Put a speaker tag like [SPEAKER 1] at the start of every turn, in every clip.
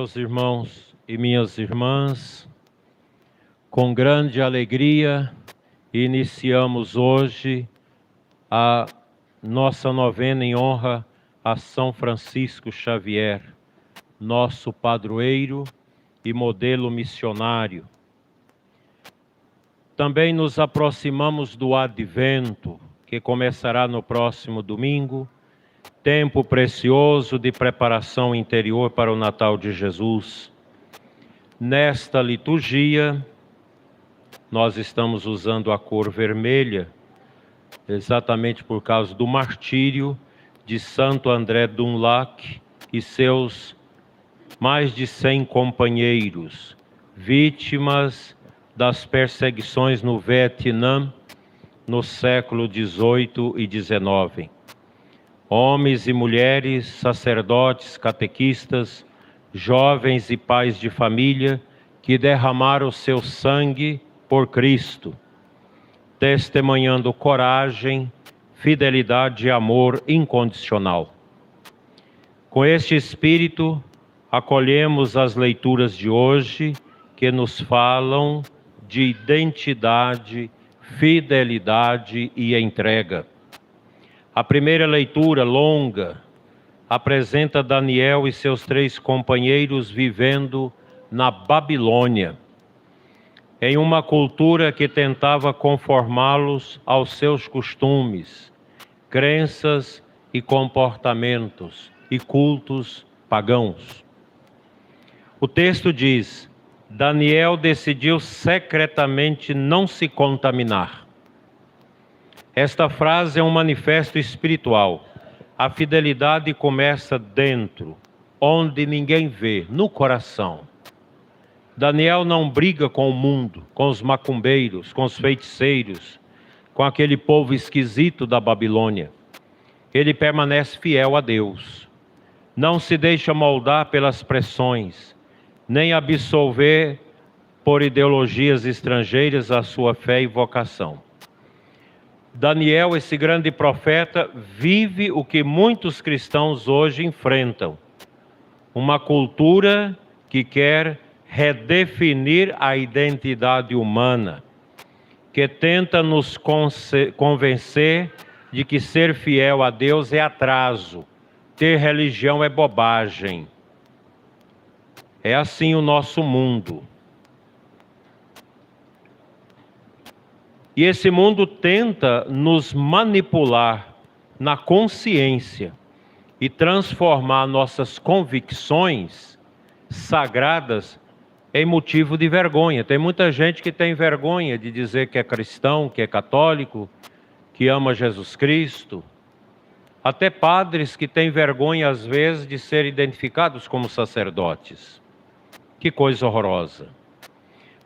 [SPEAKER 1] Meus irmãos e minhas irmãs, com grande alegria, iniciamos hoje a nossa novena em honra a São Francisco Xavier, nosso padroeiro e modelo missionário. Também nos aproximamos do Advento, que começará no próximo domingo, tempo precioso de preparação interior para o Natal de Jesus. Nesta liturgia, nós estamos usando a cor vermelha, exatamente por causa do martírio de Santo André Dunlac e seus mais de 100 companheiros, vítimas das perseguições no Vietnã, no século XVIII e XIX. Homens e mulheres, sacerdotes, catequistas, jovens e pais de família que derramaram seu sangue por Cristo, testemunhando coragem, fidelidade e amor incondicional. Com este espírito, acolhemos as leituras de hoje que nos falam de identidade, fidelidade e entrega. A primeira leitura, longa, apresenta Daniel e seus 3 companheiros vivendo na Babilônia, em uma cultura que tentava conformá-los aos seus costumes, crenças e comportamentos e cultos pagãos. O texto diz: Daniel decidiu secretamente não se contaminar. Esta frase é um manifesto espiritual. A fidelidade começa dentro, onde ninguém vê, no coração. Daniel não briga com o mundo, com os macumbeiros, com os feiticeiros, com aquele povo esquisito da Babilônia. Ele permanece fiel a Deus. Não se deixa moldar pelas pressões, nem absolver por ideologias estrangeiras a sua fé e vocação. Daniel, esse grande profeta, vive o que muitos cristãos hoje enfrentam. Uma cultura que quer redefinir a identidade humana, que tenta nos convencer de que ser fiel a Deus é atraso, ter religião é bobagem. É assim o nosso mundo. E esse mundo tenta nos manipular na consciência e transformar nossas convicções sagradas em motivo de vergonha. Tem muita gente que tem vergonha de dizer que é cristão, que é católico, que ama Jesus Cristo. Até padres que têm vergonha, às vezes, de ser identificados como sacerdotes. Que coisa horrorosa.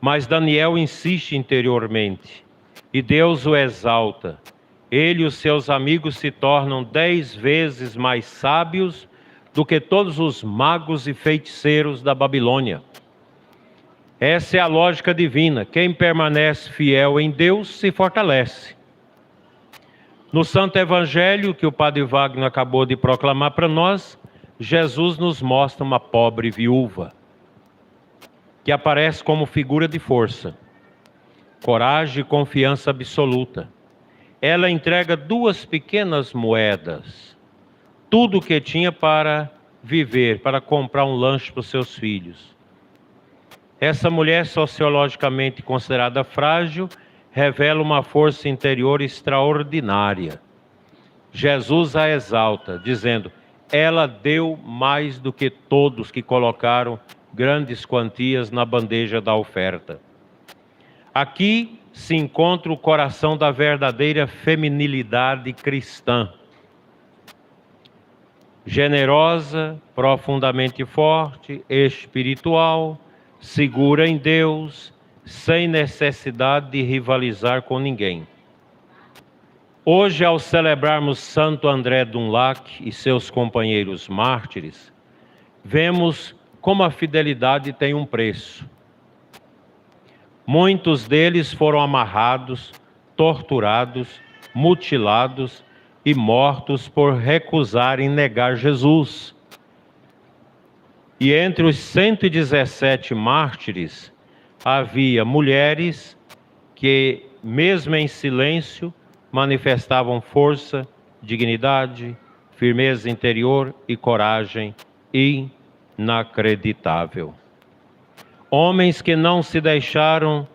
[SPEAKER 1] Mas Daniel insiste interiormente. E Deus o exalta. Ele e os seus amigos se tornam 10 vezes mais sábios do que todos os magos e feiticeiros da Babilônia. Essa é a lógica divina. Quem permanece fiel em Deus se fortalece. No Santo Evangelho, que o Padre Wagner acabou de proclamar para nós, Jesus nos mostra uma pobre viúva, que aparece como figura de força. Coragem e confiança absoluta. Ela entrega 2 pequenas moedas, tudo o que tinha para viver, para comprar um lanche para os seus filhos. Essa mulher, sociologicamente considerada frágil, revela uma força interior extraordinária. Jesus a exalta, dizendo: ela deu mais do que todos que colocaram grandes quantias na bandeja da oferta. Aqui se encontra o coração da verdadeira feminilidade cristã. Generosa, profundamente forte, espiritual, segura em Deus, sem necessidade de rivalizar com ninguém. Hoje, ao celebrarmos Santo André Dunlac e seus companheiros mártires, vemos como a fidelidade tem um preço. Muitos deles foram amarrados, torturados, mutilados e mortos por recusarem negar Jesus. E entre os 117 mártires, havia mulheres que, mesmo em silêncio, manifestavam força, dignidade, firmeza interior e coragem inacreditável. Homens que não se deixaram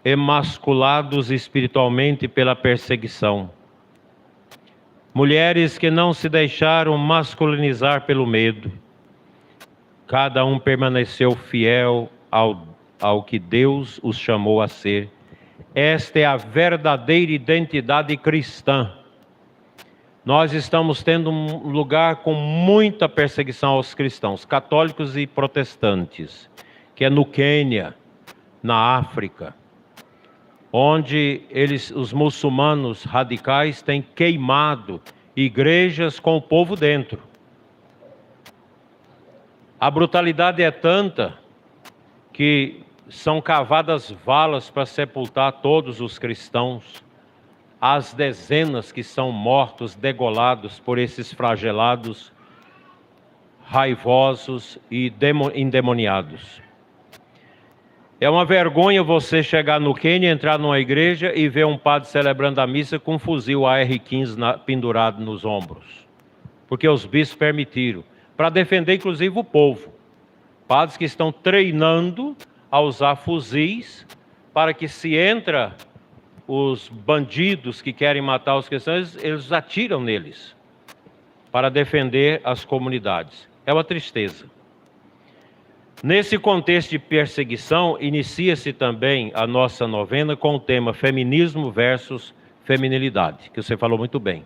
[SPEAKER 1] emasculados espiritualmente pela perseguição. Mulheres que não se deixaram masculinizar pelo medo. Cada um permaneceu fiel ao que Deus os chamou a ser. Esta é a verdadeira identidade cristã. Nós estamos tendo um lugar com muita perseguição aos cristãos, católicos e protestantes, que é no Quênia, na África, onde os muçulmanos radicais têm queimado igrejas com o povo dentro. A brutalidade é tanta que são cavadas valas para sepultar todos os cristãos. As dezenas que são mortos, degolados por esses flagelados raivosos e endemoniados. É uma vergonha você chegar no Quênia, entrar numa igreja e ver um padre celebrando a missa com um fuzil AR-15 pendurado nos ombros. Porque os bispos permitiram, para defender inclusive o povo. Padres que estão treinando a usar fuzis para que, se entra os bandidos que querem matar os cristãos, eles atiram neles para defender as comunidades. É uma tristeza. Nesse contexto de perseguição, inicia-se também a nossa novena com o tema feminismo versus feminilidade, que você falou muito bem.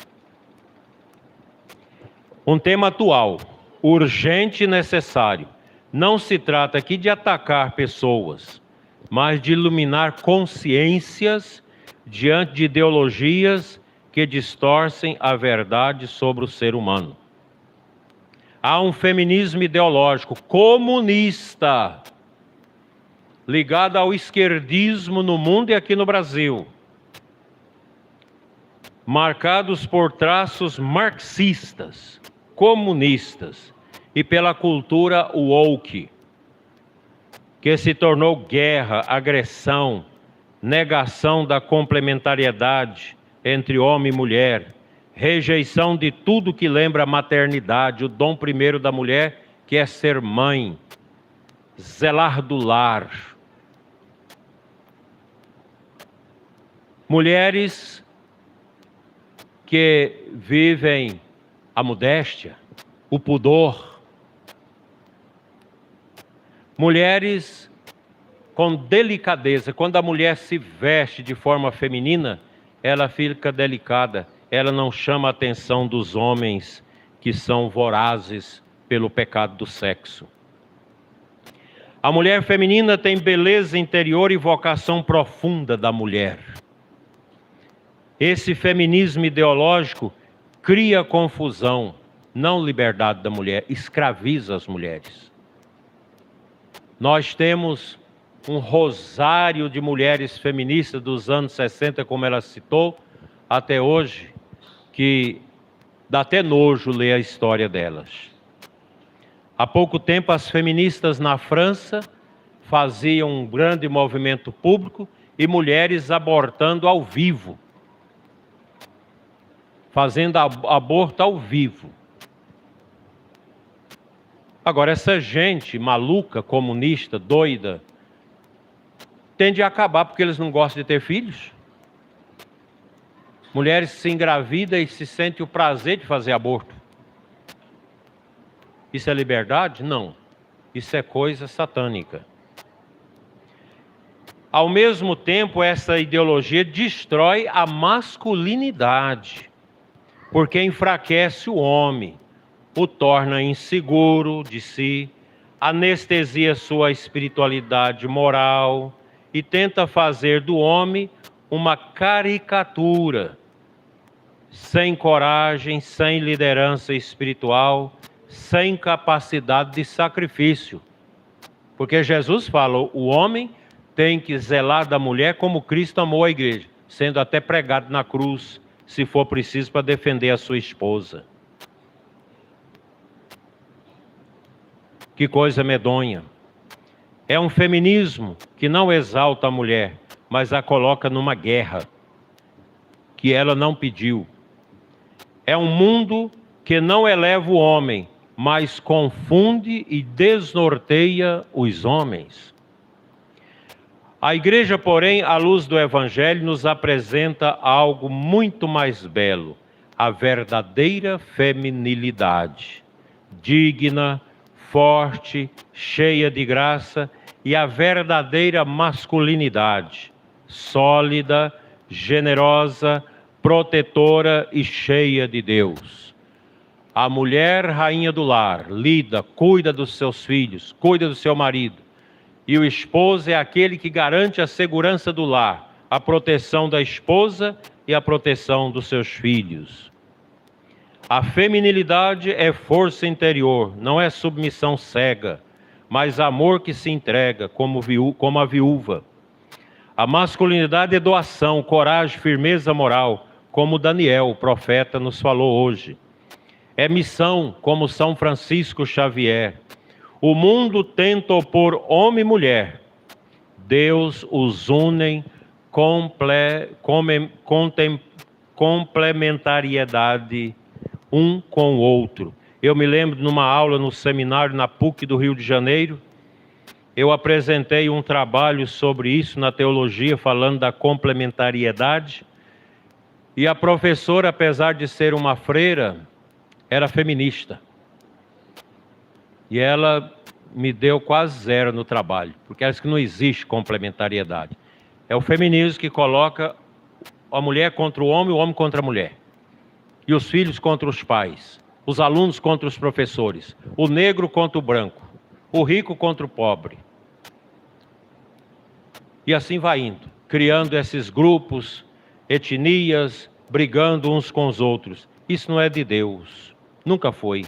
[SPEAKER 1] Um tema atual, urgente e necessário. Não se trata aqui de atacar pessoas, mas de iluminar consciências diante de ideologias que distorcem a verdade sobre o ser humano. Há um feminismo ideológico comunista, ligado ao esquerdismo no mundo e aqui no Brasil, marcados por traços marxistas, comunistas e pela cultura woke, que se tornou guerra, agressão, negação da complementariedade entre homem e mulher, rejeição de tudo que lembra a maternidade, o dom primeiro da mulher, que é ser mãe, zelar do lar. Mulheres que vivem a modéstia, o pudor. Mulheres com delicadeza. Quando a mulher se veste de forma feminina, ela fica delicada. Ela não chama a atenção dos homens que são vorazes pelo pecado do sexo. A mulher feminina tem beleza interior e vocação profunda da mulher. Esse feminismo ideológico cria confusão, não liberdade da mulher, escraviza as mulheres. Nós temos um rosário de mulheres feministas dos anos 60, como ela citou, até hoje, que dá até nojo ler a história delas. Há pouco tempo, as feministas na França faziam um grande movimento público e mulheres abortando ao vivo, fazendo aborto ao vivo. Agora, essa gente maluca, comunista, doida, tende a acabar porque eles não gostam de ter filhos. Mulheres se engravidam e se sentem o prazer de fazer aborto. Isso é liberdade? Não. Isso é coisa satânica. Ao mesmo tempo, essa ideologia destrói a masculinidade, porque enfraquece o homem, o torna inseguro de si, anestesia sua espiritualidade moral e tenta fazer do homem uma caricatura, sem coragem, sem liderança espiritual, sem capacidade de sacrifício. Porque Jesus falou, o homem tem que zelar da mulher como Cristo amou a igreja, sendo até pregado na cruz, se for preciso, para defender a sua esposa. Que coisa medonha. É um feminismo que não exalta a mulher, mas a coloca numa guerra que ela não pediu. É um mundo que não eleva o homem, mas confunde e desnorteia os homens. A igreja, porém, à luz do Evangelho, nos apresenta algo muito mais belo, a verdadeira feminilidade, digna, forte, cheia de graça, e a verdadeira masculinidade, sólida, generosa, protetora e cheia de Deus. A mulher, rainha do lar, lida, cuida dos seus filhos, cuida do seu marido. E o esposo é aquele que garante a segurança do lar, a proteção da esposa e a proteção dos seus filhos. A feminilidade é força interior, não é submissão cega, mas amor que se entrega, como a viúva. A masculinidade é doação, coragem, firmeza moral, como Daniel, o profeta, nos falou hoje. É missão, como São Francisco Xavier. O mundo tenta opor homem e mulher. Deus os une complementariedade um com o outro. Eu me lembro de uma aula no seminário na PUC do Rio de Janeiro, eu apresentei um trabalho sobre isso na teologia, falando da complementariedade, e a professora, apesar de ser uma freira, era feminista. E ela me deu quase 0 no trabalho, porque ela disse que não existe complementariedade. É o feminismo que coloca a mulher contra o homem contra a mulher. E os filhos contra os pais, os alunos contra os professores, o negro contra o branco, o rico contra o pobre. E assim vai indo, criando esses grupos, etnias, brigando uns com os outros. Isso não é de Deus, nunca foi.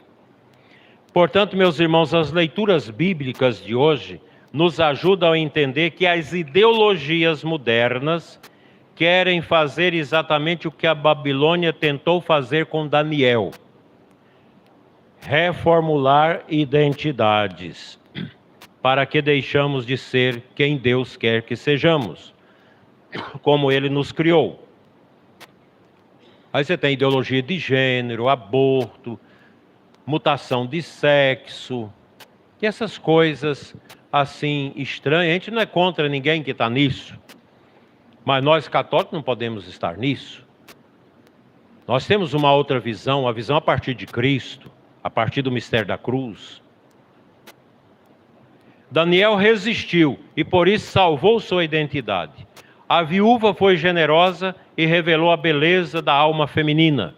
[SPEAKER 1] Portanto, meus irmãos, as leituras bíblicas de hoje nos ajudam a entender que as ideologias modernas querem fazer exatamente o que a Babilônia tentou fazer com Daniel: reformular identidades, para que deixamos de ser quem Deus quer que sejamos, como Ele nos criou. Aí você tem ideologia de gênero, aborto, mutação de sexo, e essas coisas assim estranhas. A gente não é contra ninguém que está nisso, mas nós católicos não podemos estar nisso. Nós temos uma outra visão, a visão a partir de Cristo, a partir do mistério da cruz. Daniel resistiu e por isso salvou sua identidade. A viúva foi generosa e revelou a beleza da alma feminina.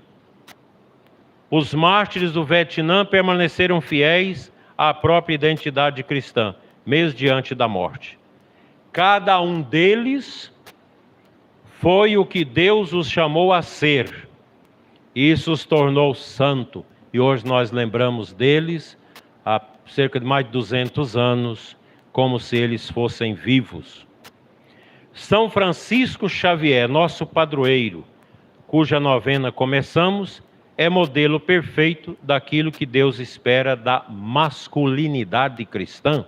[SPEAKER 1] Os mártires do Vietnã permaneceram fiéis à própria identidade cristã, mesmo diante da morte. Cada um deles foi o que Deus os chamou a ser. Isso os tornou santo. E hoje nós lembramos deles há cerca de mais de 200 anos, como se eles fossem vivos. São Francisco Xavier, nosso padroeiro, cuja novena começamos, é modelo perfeito daquilo que Deus espera da masculinidade cristã.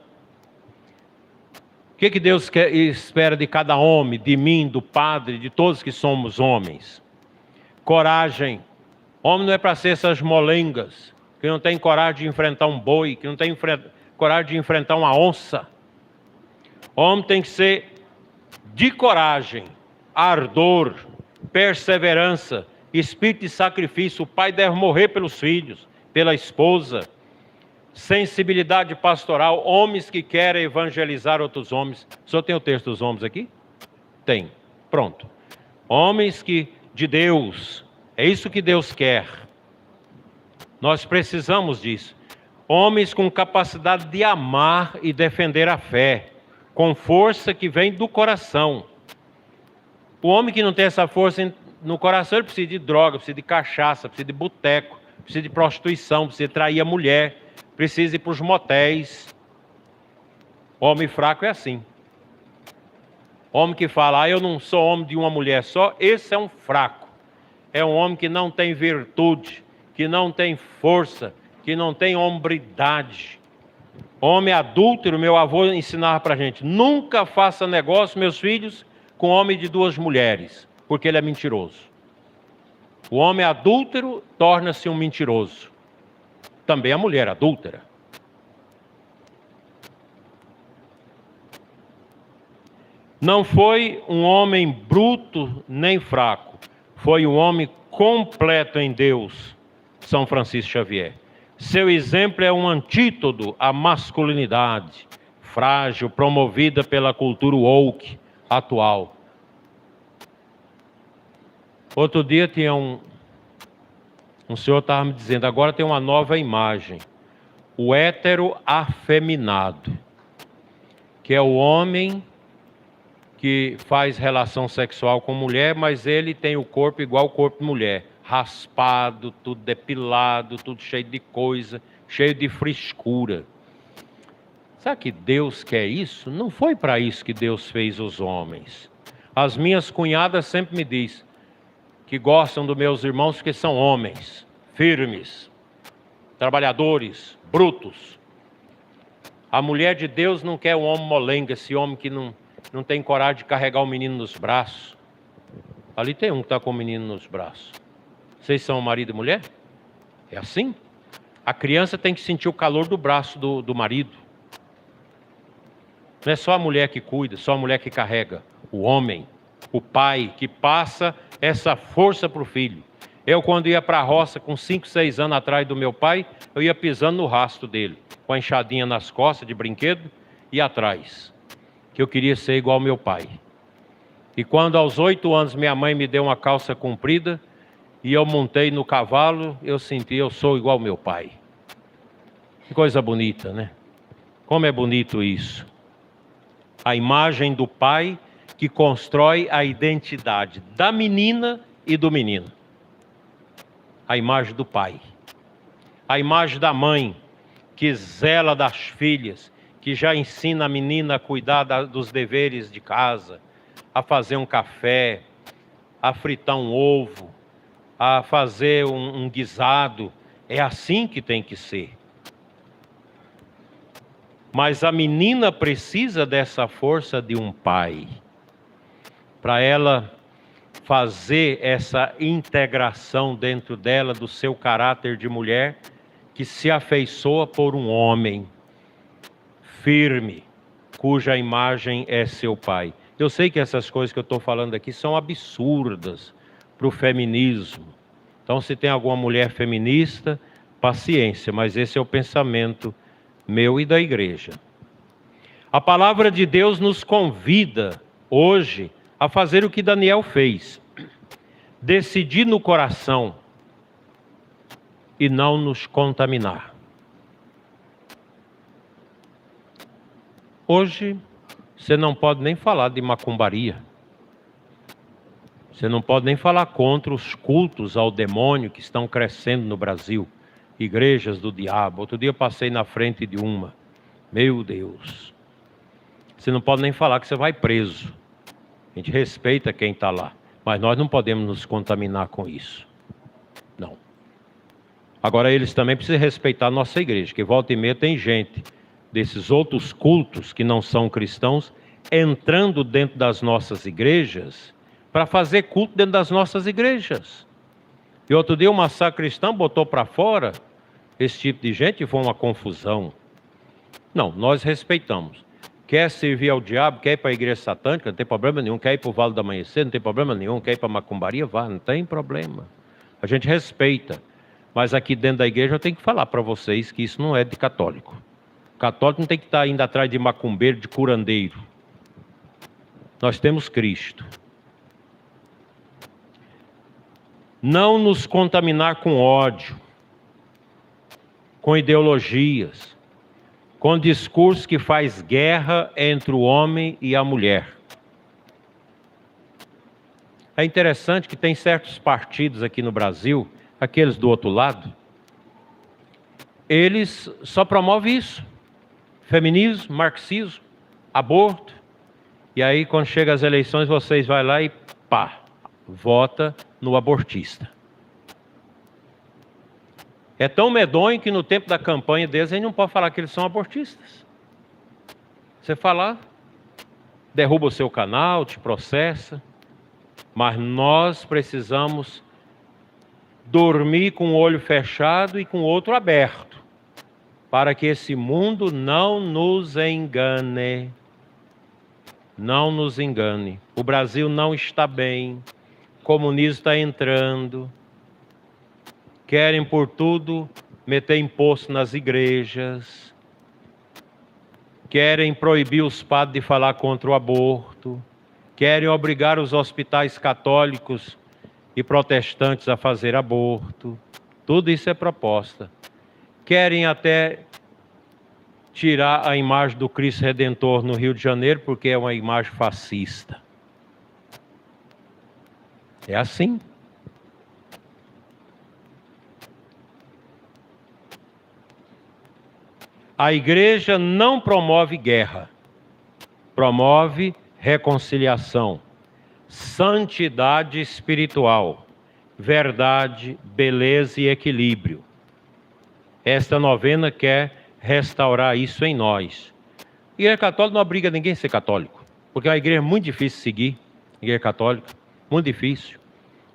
[SPEAKER 1] O que Deus espera de cada homem, de mim, do padre, de todos que somos homens? Coragem. Homem não é para ser essas molengas, que não tem coragem de enfrentar um boi, que não tem coragem de enfrentar uma onça. Homem tem que ser de coragem, ardor, perseverança, espírito de sacrifício. O pai deve morrer pelos filhos, pela esposa. Sensibilidade pastoral, homens que querem evangelizar outros homens. O senhor tem o texto dos homens aqui? Tem. Pronto. Homens de Deus, é isso que Deus quer. Nós precisamos disso. Homens com capacidade de amar e defender a fé, com força que vem do coração. O homem que não tem essa força no coração, ele precisa de droga, precisa de cachaça, precisa de boteco, precisa de prostituição, precisa de trair a mulher, precisa ir para os motéis. Homem fraco é assim. Homem que fala, eu não sou homem de uma mulher só, esse é um fraco. É um homem que não tem virtude, que não tem força, que não tem hombridade. Homem adúltero, meu avô ensinava para a gente: nunca faça negócio, meus filhos, com homem de 2 mulheres, porque ele é mentiroso. O homem adúltero torna-se um mentiroso. Também a mulher adúltera. Não foi um homem bruto nem fraco, foi um homem completo em Deus, São Francisco Xavier. Seu exemplo é um antídoto à masculinidade frágil, promovida pela cultura woke atual. Outro dia tinha um senhor estava me dizendo, agora tem uma nova imagem, o hétero afeminado, que é o homem que faz relação sexual com mulher, mas ele tem o corpo igual ao corpo de mulher, raspado, tudo depilado, tudo cheio de coisa, cheio de frescura. Sabe que Deus quer isso? Não foi para isso que Deus fez os homens. As minhas cunhadas sempre me dizem que gostam dos meus irmãos porque são homens, firmes, trabalhadores, brutos. A mulher de Deus não quer um homem molenga, esse homem que não tem coragem de carregar o menino nos braços. Ali tem um que está com o menino nos braços. Vocês são marido e mulher? É assim? A criança tem que sentir o calor do braço do marido. Não é só a mulher que cuida, só a mulher que carrega. O homem, o pai, que passa essa força para o filho. Eu, quando ia para a roça, com 5, 6 anos atrás do meu pai, eu ia pisando no rastro dele, com a enxadinha nas costas de brinquedo e atrás. Que eu queria ser igual ao meu pai. E quando aos 8 anos minha mãe me deu uma calça comprida e eu montei no cavalo, eu senti, eu sou igual ao meu pai. Que coisa bonita, né? Como é bonito isso. A imagem do pai que constrói a identidade da menina e do menino. A imagem do pai. A imagem da mãe que zela das filhas, que já ensina a menina a cuidar dos deveres de casa, a fazer um café, a fritar um ovo, a fazer um guisado. É assim que tem que ser. Mas a menina precisa dessa força de um pai, para ela fazer essa integração dentro dela do seu caráter de mulher, que se afeiçoa por um homem firme, cuja imagem é seu pai. Eu sei que essas coisas que eu estou falando aqui são absurdas para o feminismo. Então, se tem alguma mulher feminista, paciência, mas esse é o pensamento meu e da igreja. A palavra de Deus nos convida hoje a fazer o que Daniel fez. Decidir no coração e não nos contaminar. Hoje, você não pode nem falar de macumbaria. Você não pode nem falar contra os cultos ao demônio que estão crescendo no Brasil. Igrejas do diabo. Outro dia eu passei na frente de uma. Meu Deus. Você não pode nem falar que você vai preso. A gente respeita quem está lá. Mas nós não podemos nos contaminar com isso. Não. Agora eles também precisam respeitar a nossa igreja. Que volta e meia tem gente desses outros cultos que não são cristãos entrando dentro das nossas igrejas para fazer culto dentro das nossas igrejas. E outro dia uma sacristã botou para fora esse tipo de gente e foi uma confusão. Não, nós respeitamos. Quer servir ao diabo, quer ir para a igreja satânica, não tem problema nenhum. Quer ir para o Vale do Amanhecer, não tem problema nenhum. Quer ir para a macumbaria, vá, não tem problema. A gente respeita. Mas aqui dentro da igreja eu tenho que falar para vocês que isso não é de católico. Católico não tem que estar indo atrás de macumbeiro, de curandeiro. Nós temos Cristo. Não nos contaminar com ódio, com ideologias, com discurso que faz guerra entre o homem e a mulher. É interessante que tem certos partidos aqui no Brasil, aqueles do outro lado, eles só promovem isso. Feminismo, marxismo, aborto. E aí quando chega as eleições vocês vão lá e pá, vota no abortista. É tão medonho que no tempo da campanha deles, a gente não pode falar que eles são abortistas. Você falar, derruba o seu canal, te processa. Mas nós precisamos dormir com o olho fechado e com o outro aberto, para que esse mundo não nos engane. Não nos engane. O Brasil não está bem, o comunismo está entrando, querem por tudo meter imposto nas igrejas, querem proibir os padres de falar contra o aborto, querem obrigar os hospitais católicos e protestantes a fazer aborto. Tudo isso é proposta. Querem até tirar a imagem do Cristo Redentor no Rio de Janeiro, porque é uma imagem fascista. É assim. A igreja não promove guerra, promove reconciliação, santidade espiritual, verdade, beleza e equilíbrio. Esta novena quer restaurar isso em nós. A Igreja Católica não obriga ninguém a ser católico, porque é uma igreja muito difícil de seguir, a Igreja Católica, muito difícil.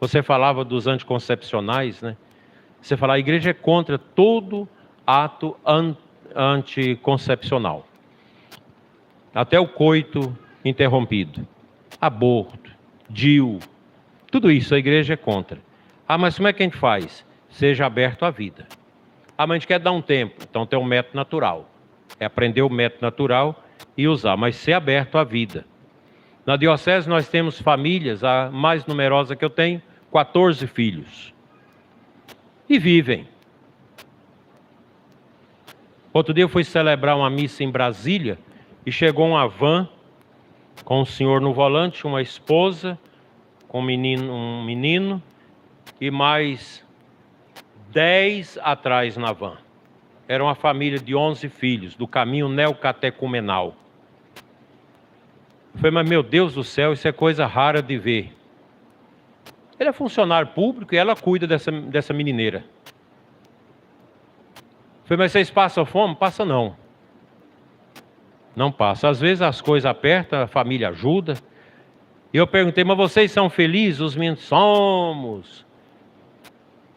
[SPEAKER 1] Você falava dos anticoncepcionais, né? Você fala, a igreja é contra todo ato anticoncepcional. Até o coito interrompido, aborto, DIU, tudo isso a igreja é contra. Ah, mas como é que a gente faz? Seja aberto à vida. Ah, mas a gente quer dar um tempo, então tem um método natural. É aprender o método natural e usar, mas ser aberto à vida. Na diocese nós temos famílias, a mais numerosa que eu tenho, 14 filhos. E vivem. Outro dia eu fui celebrar uma missa em Brasília e chegou uma van com um senhor no volante, uma esposa, com um menino e mais 10 atrás na van. Era uma família de 11 filhos, do caminho neocatecumenal. Eu falei, mas meu Deus do céu, isso é coisa rara de ver. Ele é funcionário público e ela cuida dessa menineira. Eu falei, mas vocês passam fome? Passa não. Não passa. Às vezes as coisas apertam, a família ajuda. E eu perguntei, mas vocês são felizes? Os meninos, somos.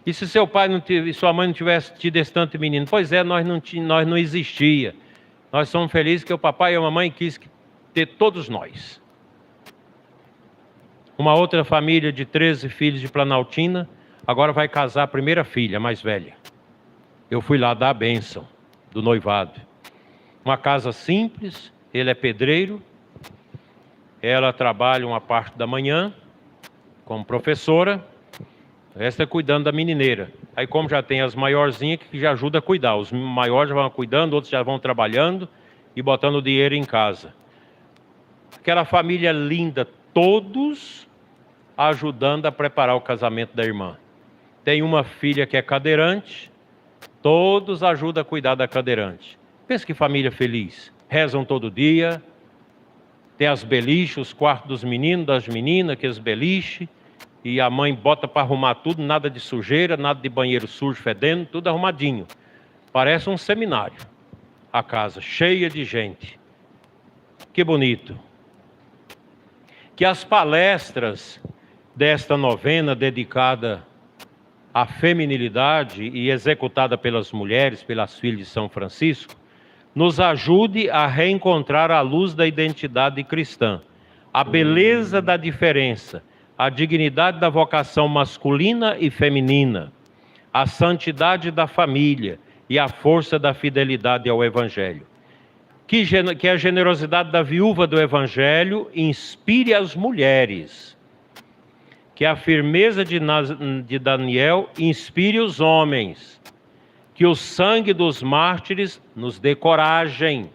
[SPEAKER 1] E se seu pai e sua mãe não tivessem tido esse tanto menino? Pois é, nós não existia. Nós somos felizes que o papai e a mamãe quis ter todos nós. Uma outra família de 13 filhos de Planaltina, agora vai casar a primeira filha, mais velha. Eu fui lá dar a bênção do noivado. Uma casa simples, ele é pedreiro, ela trabalha uma parte da manhã como professora, o resto é cuidando da menineira. Aí como já tem as maiorzinhas que já ajuda a cuidar, os maiores já vão cuidando, outros já vão trabalhando e botando o dinheiro em casa. Aquela família linda, todos ajudando a preparar o casamento da irmã. Tem uma filha que é cadeirante, todos ajudam a cuidar da cadeirante. Pensa que família feliz. Rezam todo dia, tem as beliches, os quartos dos meninos, das meninas, aqueles beliches, e a mãe bota para arrumar tudo, nada de sujeira, nada de banheiro sujo, fedendo, tudo arrumadinho. Parece um seminário, a casa cheia de gente. Que bonito. Que as palestras desta novena dedicada à feminilidade e executada pelas mulheres, pelas filhas de São Francisco, nos ajude a reencontrar a luz da identidade cristã, a beleza da diferença, a dignidade da vocação masculina e feminina, a santidade da família e a força da fidelidade ao Evangelho. Que a generosidade da viúva do Evangelho inspire as mulheres. Que a firmeza de Daniel inspire os homens. Que o sangue dos mártires nos dê coragem.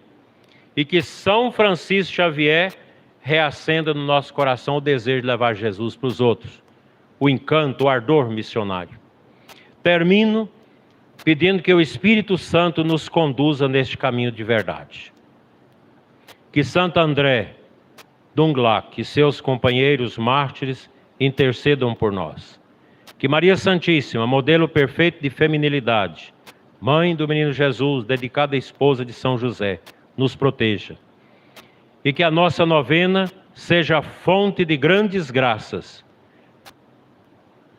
[SPEAKER 1] E que São Francisco Xavier reacenda no nosso coração o desejo de levar Jesus para os outros. O encanto, o ardor missionário. Termino pedindo que o Espírito Santo nos conduza neste caminho de verdade. Que Santo André Dunglac e seus companheiros mártires intercedam por nós. Que Maria Santíssima, modelo perfeito de feminilidade, Mãe do Menino Jesus, dedicada esposa de São José, nos proteja. E que a nossa novena seja fonte de grandes graças,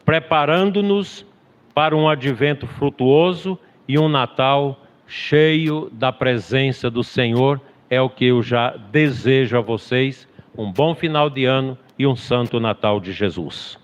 [SPEAKER 1] preparando-nos para um advento frutuoso e um Natal cheio da presença do Senhor. É o que eu já desejo a vocês. Um bom final de ano e um Santo Natal de Jesus.